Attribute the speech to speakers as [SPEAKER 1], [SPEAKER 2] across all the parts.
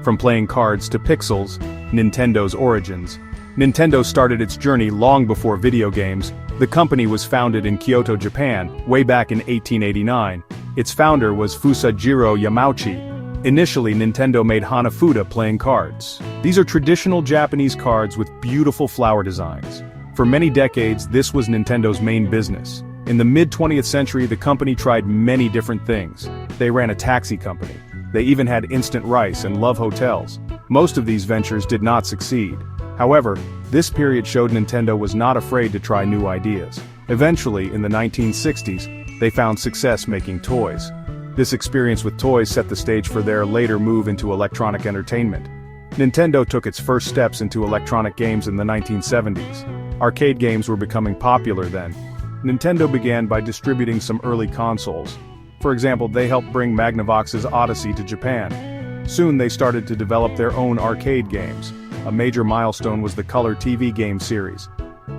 [SPEAKER 1] From playing cards to pixels, Nintendo's origins. Nintendo started its journey long before video games. The company was founded in Kyoto, Japan, way back in 1889. Its founder was Fusajiro Yamauchi. Initially, Nintendo made Hanafuda playing cards. These are traditional Japanese cards with beautiful flower designs. For many decades, this was Nintendo's main business. In the mid-20th century, the company tried many different things. They ran a taxi company. They even had instant rice and love hotels. Most of these ventures did not succeed. However, this period showed Nintendo was not afraid to try new ideas. Eventually, in the 1960s, they found success making toys. This experience with toys set the stage for their later move into electronic entertainment. Nintendo took its first steps into electronic games in the 1970s. Arcade games were becoming popular then. Nintendo began by distributing some early consoles. For example, they helped bring Magnavox's Odyssey to Japan. Soon they started to develop their own arcade games. A major milestone was the Color TV game series.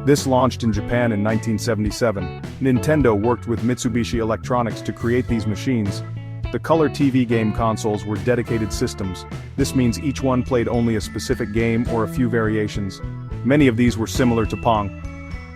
[SPEAKER 1] This launched in Japan in 1977. Nintendo worked with Mitsubishi Electronics to create these machines. The Color TV game consoles were dedicated systems. This means each one played only a specific game or a few variations. Many of these were similar to Pong.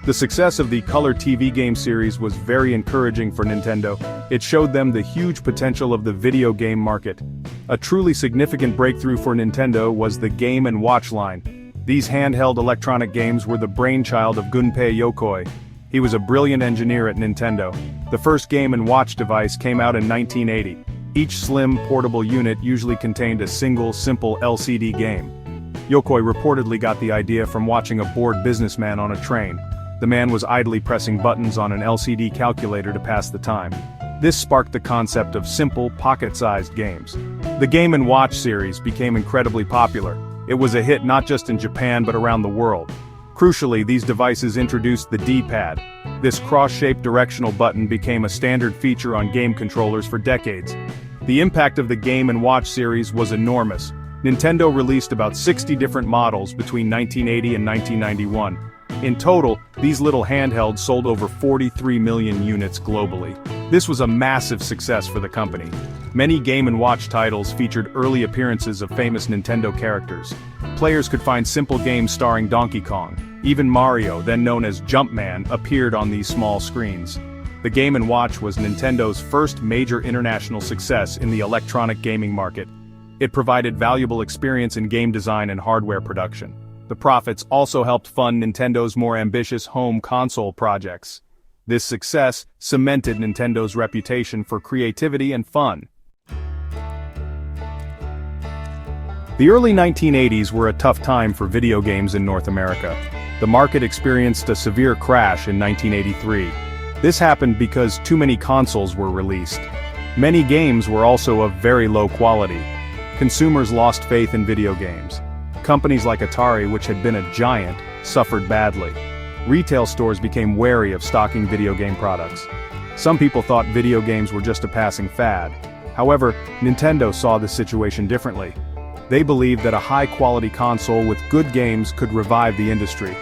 [SPEAKER 1] The success of the Color TV game series was very encouraging for Nintendo. It showed them the huge potential of the video game market. A truly significant breakthrough for Nintendo was the Game & Watch line. These handheld electronic games were the brainchild of Gunpei Yokoi. He was a brilliant engineer at Nintendo. The first Game & Watch device came out in 1980. Each slim, portable unit usually contained a single, simple LCD game. Yokoi reportedly got the idea from watching a bored businessman on a train. The man was idly pressing buttons on an LCD calculator to pass the time. This sparked the concept of simple, pocket-sized games. The Game & Watch series became incredibly popular. It was a hit not just in Japan but around the world. Crucially, these devices introduced the D-pad. This cross-shaped directional button became a standard feature on game controllers for decades. The impact of the Game & Watch series was enormous. Nintendo released about 60 different models between 1980 and 1991. In total, these little handhelds sold over 43 million units globally. This was a massive success for the company. Many Game & Watch titles featured early appearances of famous Nintendo characters. Players could find simple games starring Donkey Kong. Even Mario, then known as Jumpman, appeared on these small screens. The Game & Watch was Nintendo's first major international success in the electronic gaming market. It provided valuable experience in game design and hardware production. The profits also helped fund Nintendo's more ambitious home console projects. This success cemented Nintendo's reputation for creativity and fun. The early 1980s were a tough time for video games in North America. The market experienced a severe crash in 1983. This happened because too many consoles were released. Many games were also of very low quality. Consumers lost faith in video games. Companies like Atari, which had been a giant, suffered badly. Retail stores became wary of stocking video game products. Some people thought video games were just a passing fad. However, Nintendo saw the situation differently. They believed that a high-quality console with good games could revive the industry.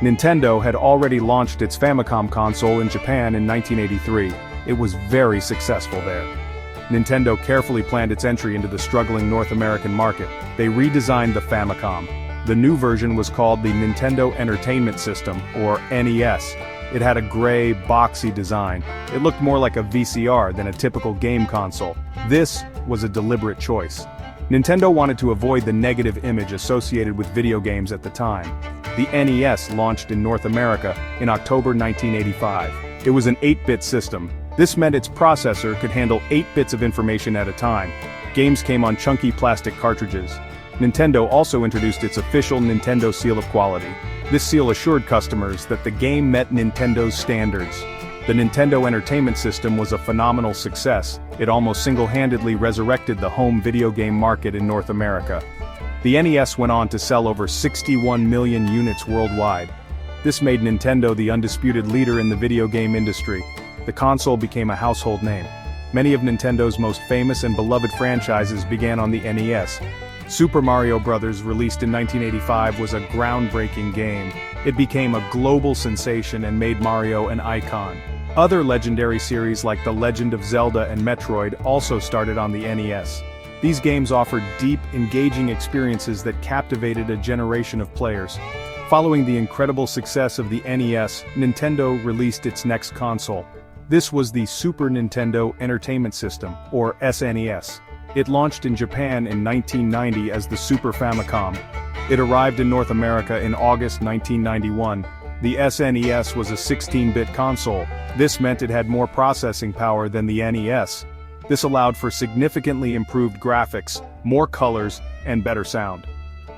[SPEAKER 1] Nintendo had already launched its Famicom console in Japan in 1983. It was very successful there. Nintendo carefully planned its entry into the struggling North American market. They redesigned the Famicom. The new version was called the Nintendo Entertainment System, or NES. It had a gray, boxy design. It looked more like a VCR than a typical game console. This was a deliberate choice. Nintendo wanted to avoid the negative image associated with video games at the time. The NES launched in North America in October 1985. It was an 8-bit system. This meant its processor could handle 8 bits of information at a time. Games came on chunky plastic cartridges. Nintendo also introduced its official Nintendo Seal of Quality. This seal assured customers that the game met Nintendo's standards. The Nintendo Entertainment System was a phenomenal success. It almost single-handedly resurrected the home video game market in North America. The NES went on to sell over 61 million units worldwide. This made Nintendo the undisputed leader in the video game industry. The console became a household name. Many of Nintendo's most famous and beloved franchises began on the NES. Super Mario Bros., released in 1985, was a groundbreaking game. It became a global sensation and made Mario an icon. Other legendary series like The Legend of Zelda and Metroid also started on the NES. These games offered deep, engaging experiences that captivated a generation of players. Following the incredible success of the NES, Nintendo released its next console. This was the Super Nintendo Entertainment System, or SNES. It launched in Japan in 1990 as the Super Famicom. It arrived in North America in August 1991. The SNES was a 16-bit console. This meant it had more processing power than the NES. This allowed for significantly improved graphics, more colors, and better sound.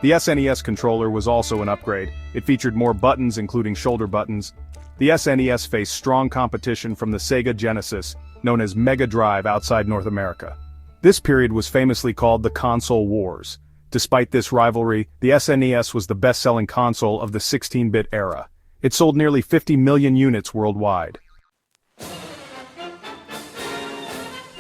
[SPEAKER 1] The SNES controller was also an upgrade. It featured more buttons, including shoulder buttons. The SNES faced strong competition from the Sega Genesis, known as Mega Drive outside North America. This period was famously called the Console Wars. Despite this rivalry, the SNES was the best-selling console of the 16-bit era. It sold nearly 50 million units worldwide.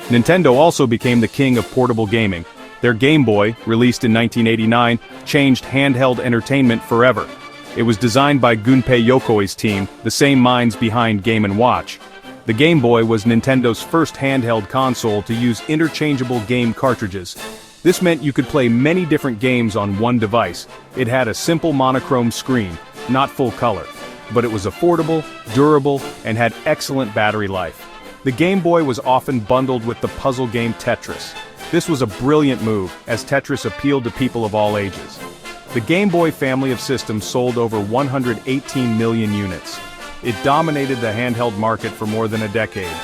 [SPEAKER 1] Nintendo also became the king of portable gaming. Their Game Boy, released in 1989, changed handheld entertainment forever. It was designed by Gunpei Yokoi's team, the same minds behind Game & Watch. The Game Boy was Nintendo's first handheld console to use interchangeable game cartridges. This meant you could play many different games on one device. It had a simple monochrome screen, not full color. But it was affordable, durable, and had excellent battery life. The Game Boy was often bundled with the puzzle game Tetris. This was a brilliant move, as Tetris appealed to people of all ages. The Game Boy family of systems sold over 118 million units. It dominated the handheld market for more than a decade.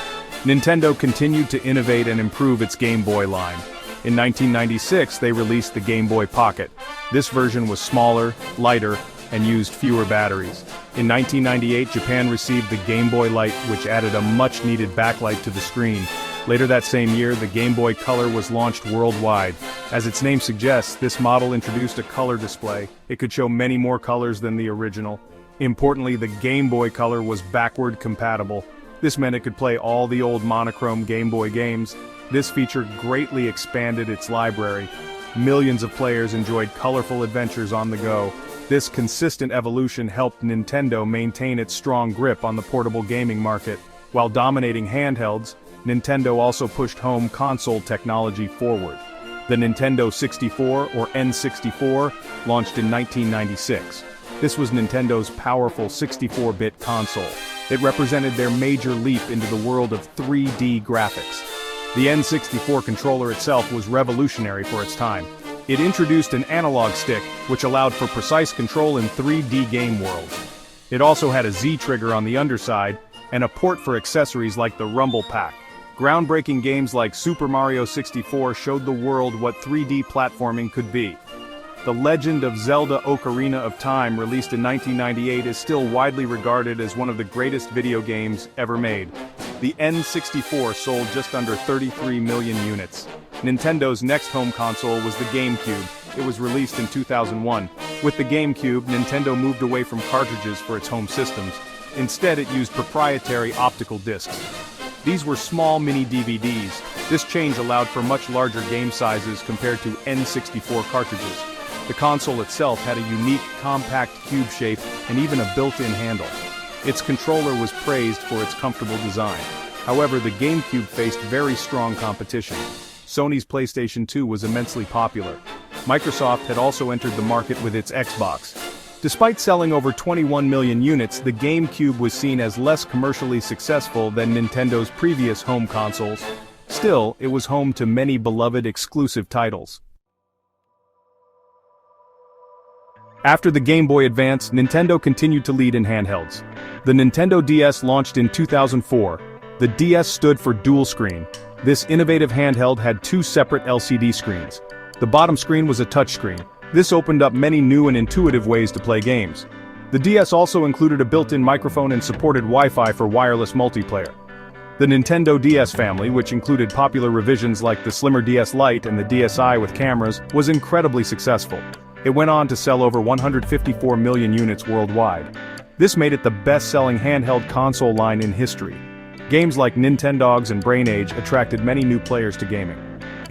[SPEAKER 1] Nintendo continued to innovate and improve its Game Boy line. In 1996, they released the Game Boy Pocket. This version was smaller, lighter, and used fewer batteries. In 1998, Japan received the Game Boy Light, which added a much-needed backlight to the screen. Later that same year, the Game Boy Color was launched worldwide. As its name suggests, this model introduced a color display. It could show many more colors than the original. Importantly, the Game Boy Color was backward compatible. This meant it could play all the old monochrome Game Boy games. This feature greatly expanded its library. Millions of players enjoyed colorful adventures on the go. This consistent evolution helped Nintendo maintain its strong grip on the portable gaming market. While dominating handhelds, Nintendo also pushed home console technology forward. The Nintendo 64, or N64, launched in 1996. This was Nintendo's powerful 64-bit console. It represented their major leap into the world of 3D graphics. The N64 controller itself was revolutionary for its time. It introduced an analog stick, which allowed for precise control in 3D game worlds. It also had a Z-trigger on the underside, and a port for accessories like the Rumble Pack. Groundbreaking games like Super Mario 64 showed the world what 3D platforming could be. The Legend of Zelda: Ocarina of Time, released in 1998, is still widely regarded as one of the greatest video games ever made. The N64 sold just under 33 million units. Nintendo's next home console was the GameCube. It was released in 2001. With the GameCube, Nintendo moved away from cartridges for its home systems. Instead, it used proprietary optical discs. These were small mini DVDs. This change allowed for much larger game sizes compared to N64 cartridges. The console itself had a unique, compact cube shape and even a built-in handle. Its controller was praised for its comfortable design. However, the GameCube faced very strong competition. Sony's PlayStation 2 was immensely popular. Microsoft had also entered the market with its Xbox. Despite selling over 21 million units, the GameCube was seen as less commercially successful than Nintendo's previous home consoles. Still, it was home to many beloved exclusive titles. After the Game Boy Advance, Nintendo continued to lead in handhelds. The Nintendo DS launched in 2004. The DS stood for dual screen. This innovative handheld had two separate LCD screens. The bottom screen was a touchscreen. This opened up many new and intuitive ways to play games. The DS also included a built-in microphone and supported Wi-Fi for wireless multiplayer. The Nintendo DS family, which included popular revisions like the slimmer DS Lite and the DSi with cameras, was incredibly successful. It went on to sell over 154 million units worldwide. This made it the best-selling handheld console line in history. Games like Nintendogs and Brain Age attracted many new players to gaming.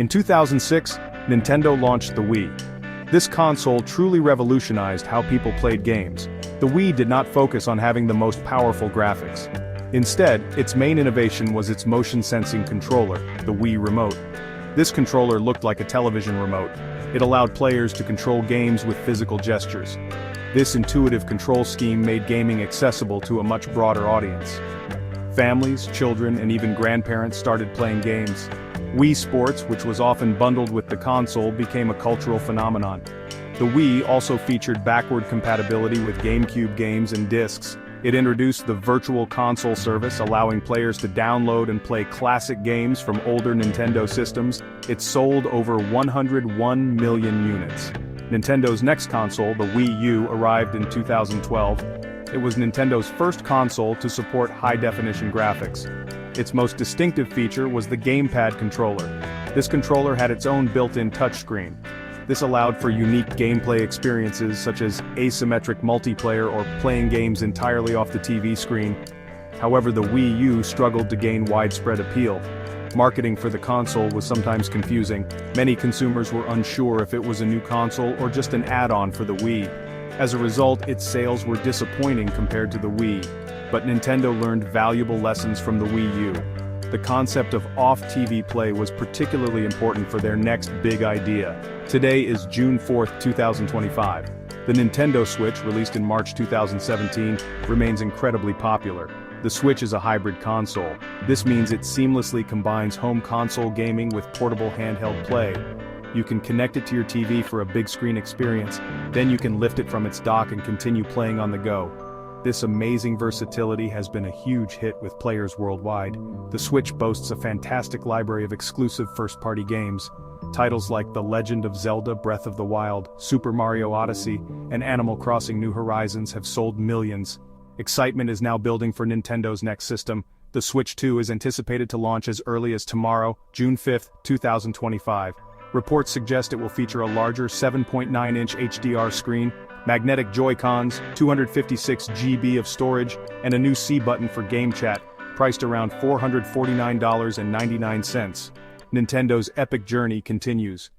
[SPEAKER 1] In 2006, Nintendo launched the Wii. This console truly revolutionized how people played games. The Wii did not focus on having the most powerful graphics. Instead, its main innovation was its motion-sensing controller, the Wii Remote. This controller looked like a television remote. It allowed players to control games with physical gestures. This intuitive control scheme made gaming accessible to a much broader audience. Families, children, and even grandparents started playing games. Wii Sports, which was often bundled with the console, became a cultural phenomenon. The Wii also featured backward compatibility with GameCube games and discs. It introduced the Virtual Console service, allowing players to download and play classic games from older Nintendo systems. It sold over 101 million units. Nintendo's next console, the Wii U, arrived in 2012. It was Nintendo's first console to support high-definition graphics. Its most distinctive feature was the gamepad controller. This controller had its own built-in touchscreen. This allowed for unique gameplay experiences such as asymmetric multiplayer or playing games entirely off the TV screen. However, the Wii U struggled to gain widespread appeal. Marketing for the console was sometimes confusing. Many consumers were unsure if it was a new console or just an add-on for the Wii. As a result, its sales were disappointing compared to the Wii. But Nintendo learned valuable lessons from the Wii U. The concept of off-TV play was particularly important for their next big idea. Today is June 4, 2025. The Nintendo Switch, released in March 2017, remains incredibly popular. The Switch is a hybrid console. This means it seamlessly combines home console gaming with portable handheld play. You can connect it to your TV for a big screen experience, then you can lift it from its dock and continue playing on the go. This amazing versatility has been a huge hit with players worldwide. The Switch boasts a fantastic library of exclusive first-party games. Titles like The Legend of Zelda: Breath of the Wild, Super Mario Odyssey, and Animal Crossing: New Horizons have sold millions. Excitement is now building for Nintendo's next system. The Switch 2 is anticipated to launch as early as tomorrow, June 5, 2025. Reports suggest it will feature a larger 7.9-inch HDR screen, magnetic Joy-Cons, 256 GB of storage, and a new C button for game chat, priced around $449.99. Nintendo's epic journey continues.